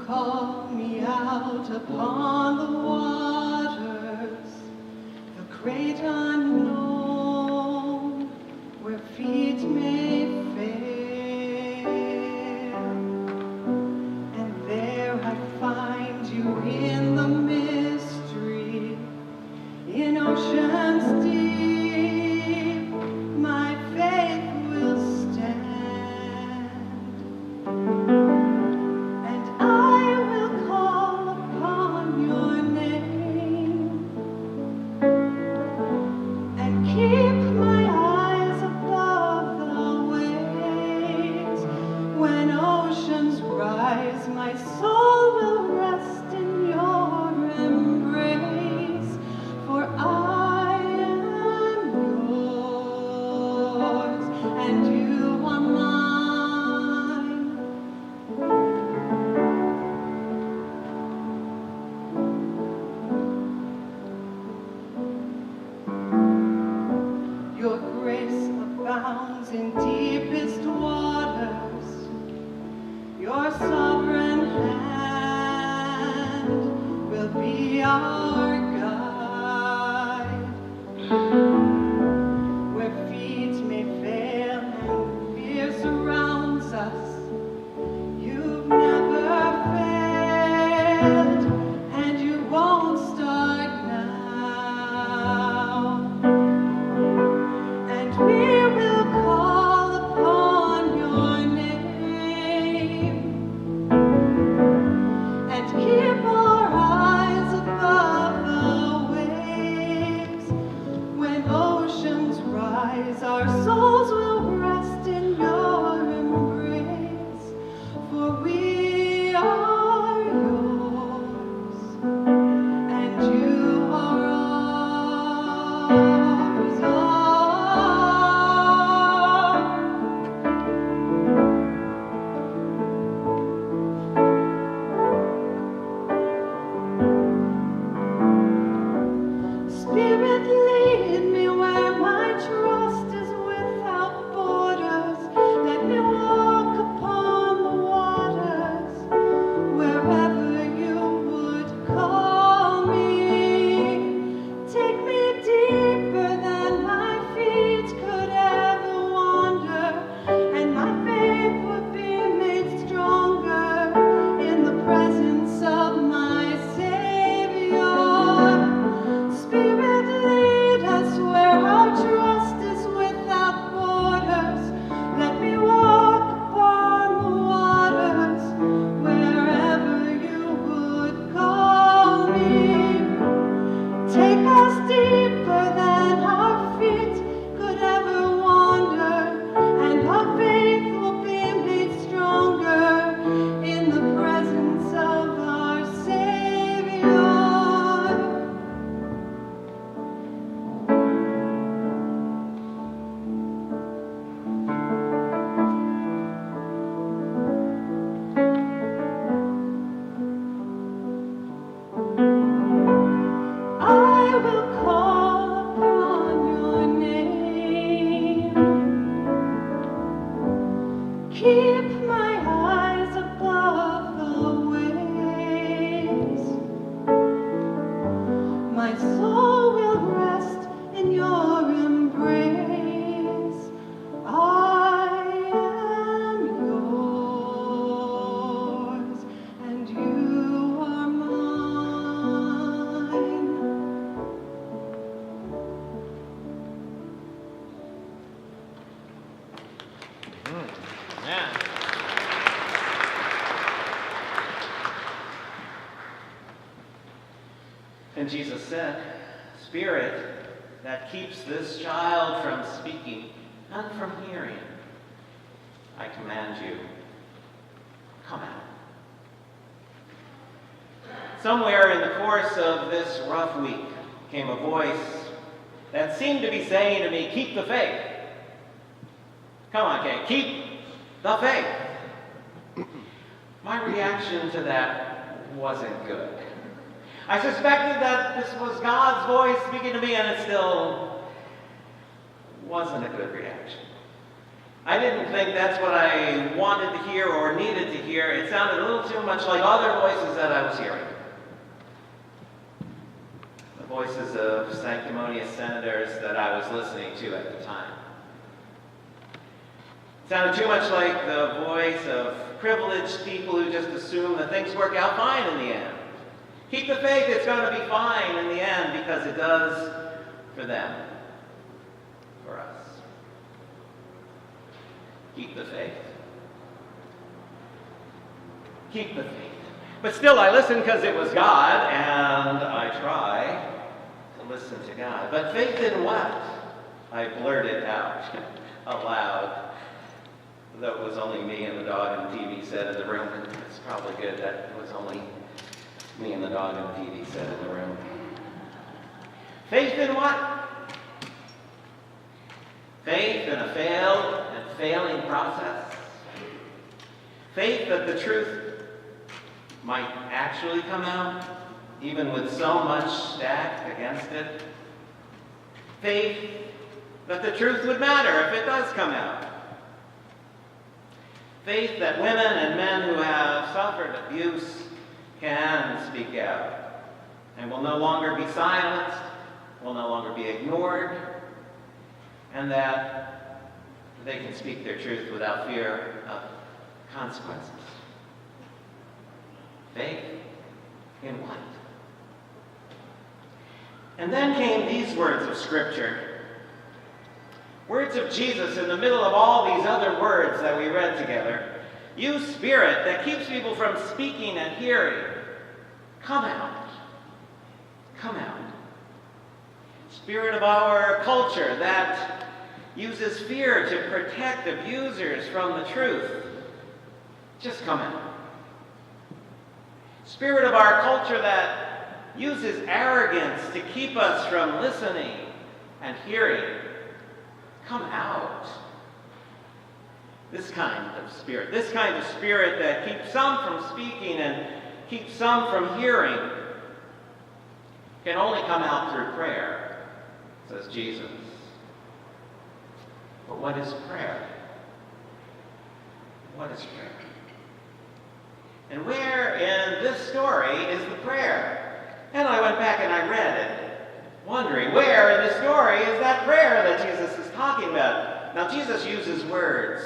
call me out upon the waters, the great unknown, where feet may fail. And there I find you in the mystery, in oceans deep, my faith will stand. And I will call upon your name, and keep my eyes above the waves. When oceans rise, my soul will rest in your embrace, for I am yours, and you are mine. Your grace abounds in deepest waters. Your sovereign hand will be our guide. Where feet may fail and fear surrounds us, you've never failed, and you won't start now. And we will call upon your name, and keep our eyes above the waves. When oceans rise, our souls will rest in your embrace, for we are yours, and you are ours. Oh. Spirit, lead me where my trust is without borders. Let me walk upon the waters, wherever you would call me. Take me deeper than my feet could ever wander, and my faith would be made stronger in the presence of my Savior. Spirit, lead us where our trust is without borders. Let me walk upon the waters, wherever you would call me. Take us deeper than our feet could ever wander, and our faith will be made stronger in the presence of our Savior. I will call upon your name, keep my eyes above the waves. My soul will rest in your embrace. I am yours, and you are mine. Yeah. And Jesus said, Spirit that keeps this child from speaking and from hearing, I command you, come out. Somewhere in the course of this rough week came a voice that seemed to be saying to me, keep the faith. Come on, Kate, keep the faith. My reaction to that wasn't good. I suspected that this was God's voice speaking to me, and it still wasn't a good reaction. I didn't think that's what I wanted to hear or needed to hear. It sounded a little too much like other voices that I was hearing. The voices of sanctimonious senators that I was listening to at the time. It sounded too much like the voice of privileged people who just assume that things work out fine in the end. Keep the faith, it's going to be fine in the end because it does for them, for us. Keep the faith. Keep the faith. But still, I listen because it was God, and I try to listen to God. But faith in what? I blurted out aloud. Though it was only me and the dog and the TV set in the room. It's probably good that it was only me and the dog and the TV set in the room. Faith in what? Faith in a failed and failing process. Faith that the truth might actually come out, even with so much stacked against it. Faith that the truth would matter if it does come out. Faith that women and men who have suffered abuse can speak out and will no longer be silenced, will no longer be ignored, and that they can speak their truth without fear of consequences. Faith in what? And then came these words of Scripture. Words of Jesus in the middle of all these other words that we read together. You spirit that keeps people from speaking and hearing, come out. Come out. Spirit of our culture that uses fear to protect abusers from the truth, just come out. Spirit of our culture that uses arrogance to keep us from listening and hearing, come out. This kind of spirit that keeps some from speaking and keeps some from hearing, can only come out through prayer, says Jesus. But what is prayer? What is prayer? And where in this story is the prayer? And I went back and I read it, wondering where in the story is that prayer that Jesus is talking about. Now Jesus uses words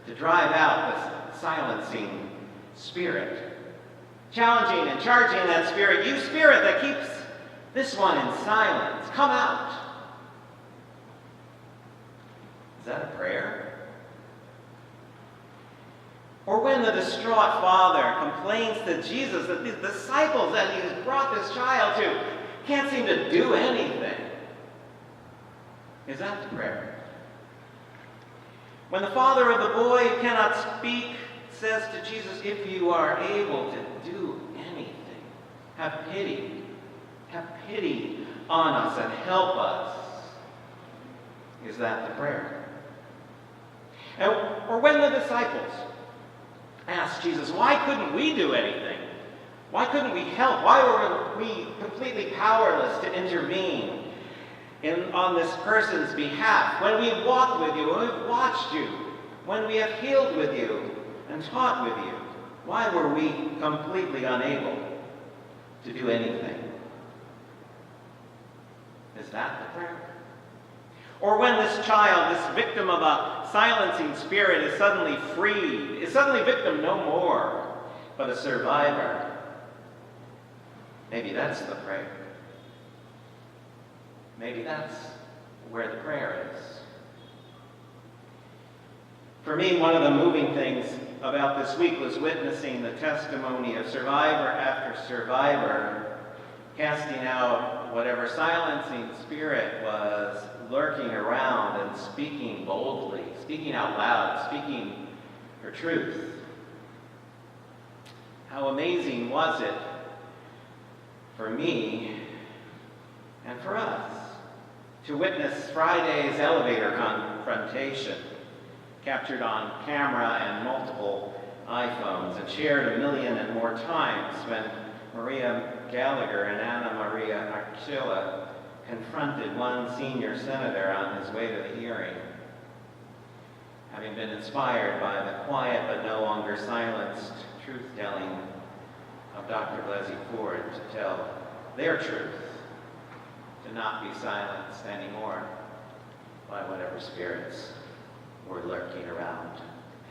to drive out this silencing spirit, challenging and charging that spirit. You spirit that keeps this one in silence, come out. Is that a prayer? Or when the distraught father complains to Jesus that these disciples that he's brought this child to can't seem to do anything. Is that the prayer? When the father of the boy who cannot speak says to Jesus, if you are able to do anything, have pity on us and help us. Is that the prayer? Or when the disciples asked Jesus, why couldn't we do anything? Why couldn't we help? Why were we completely powerless to intervene on this person's behalf? When we walked with you, when we've watched you, when we have healed with you and taught with you, why were we completely unable to do anything? Is that the prayer? Or when this child, this victim of a silencing spirit, is suddenly freed, is suddenly victim no more, but a survivor. Maybe that's the prayer. Maybe that's where the prayer is. For me, one of the moving things about this week was witnessing the testimony of survivor after survivor, casting out whatever silencing spirit was lurking around and speaking boldly, speaking out loud, speaking her truth. How amazing was it for me and for us to witness Friday's elevator confrontation, captured on camera and multiple iPhones, and shared 1 million and more times when Maria Gallagher and Anna Maria Archila confronted one senior senator on his way to the hearing. Having been inspired by the quiet but no longer silenced truth-telling of Dr. Blasey Ford to tell their truth, to not be silenced anymore by whatever spirits were lurking around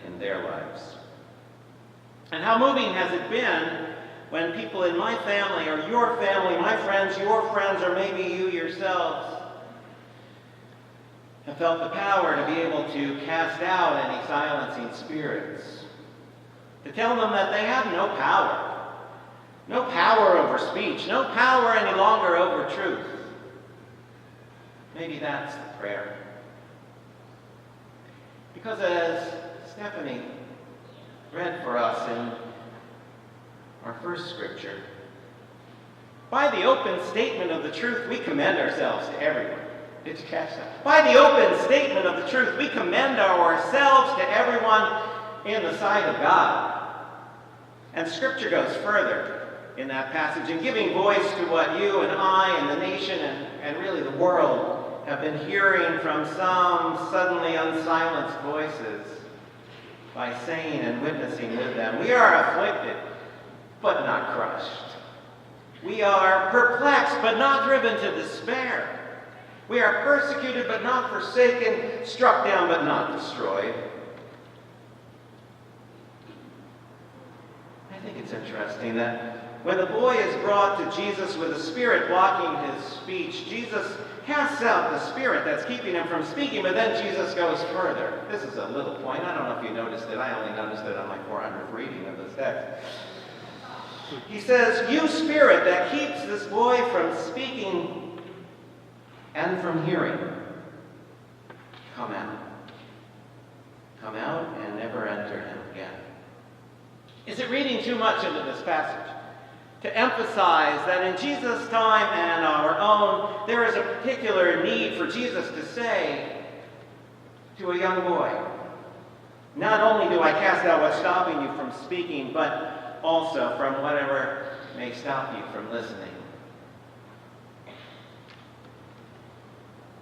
in their lives. And how moving has it been when people in my family or your family, my friends, your friends, or maybe you yourselves have felt the power to be able to cast out any silencing spirits, to tell them that they have no power over speech, no power any longer over truth. Maybe that's the prayer. Because as Stephanie read for us in our first scripture, by the open statement of the truth, we commend ourselves to everyone. Did you catch that? By the open statement of the truth, we commend ourselves to everyone in the sight of God. And Scripture goes further in that passage in giving voice to what you and I and the nation and really the world have been hearing from some suddenly unsilenced voices by saying and witnessing with them. We are afflicted, but not crushed. We are perplexed, but not driven to despair. We are persecuted, but not forsaken, struck down, but not destroyed. I think it's interesting that when the boy is brought to Jesus with a spirit blocking his speech, Jesus casts out the spirit that's keeping him from speaking, but then Jesus goes further. This is a little point. I don't know if you noticed it. I only noticed it on my 400th reading of this text. He says, "You spirit that keeps this boy from speaking and from hearing, come out. Come out and never enter him again." Is it reading too much into this passage to emphasize that in Jesus' time and our own, there is a particular need for Jesus to say to a young boy, not only do I cast out what's stopping you from speaking, but also from whatever may stop you from listening.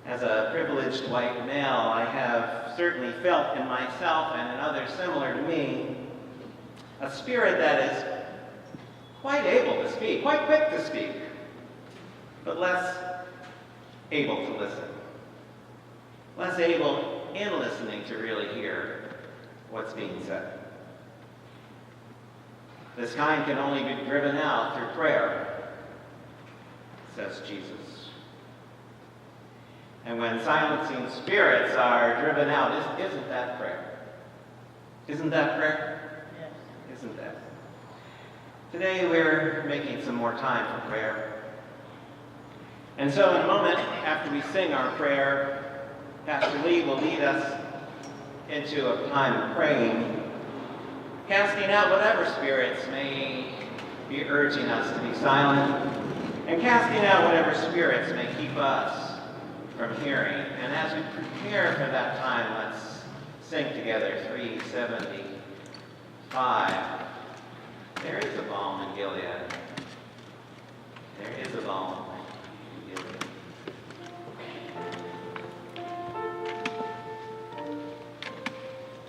As a privileged white male, I have certainly felt in myself and in others similar to me a spirit that is quite able to speak, quite quick to speak, but less able to listen. Less able in listening to really hear what's being said. This kind can only be driven out through prayer, says Jesus. And when silencing spirits are driven out, isn't that prayer? Isn't that prayer? Yes. Isn't that? Today we're making some more time for prayer. And so in a moment, after we sing our prayer, Pastor Lee will lead us into a time of praying, casting out whatever spirits may be urging us to be silent, and casting out whatever spirits may keep us from hearing. And as we prepare for that time, let's sing together 375.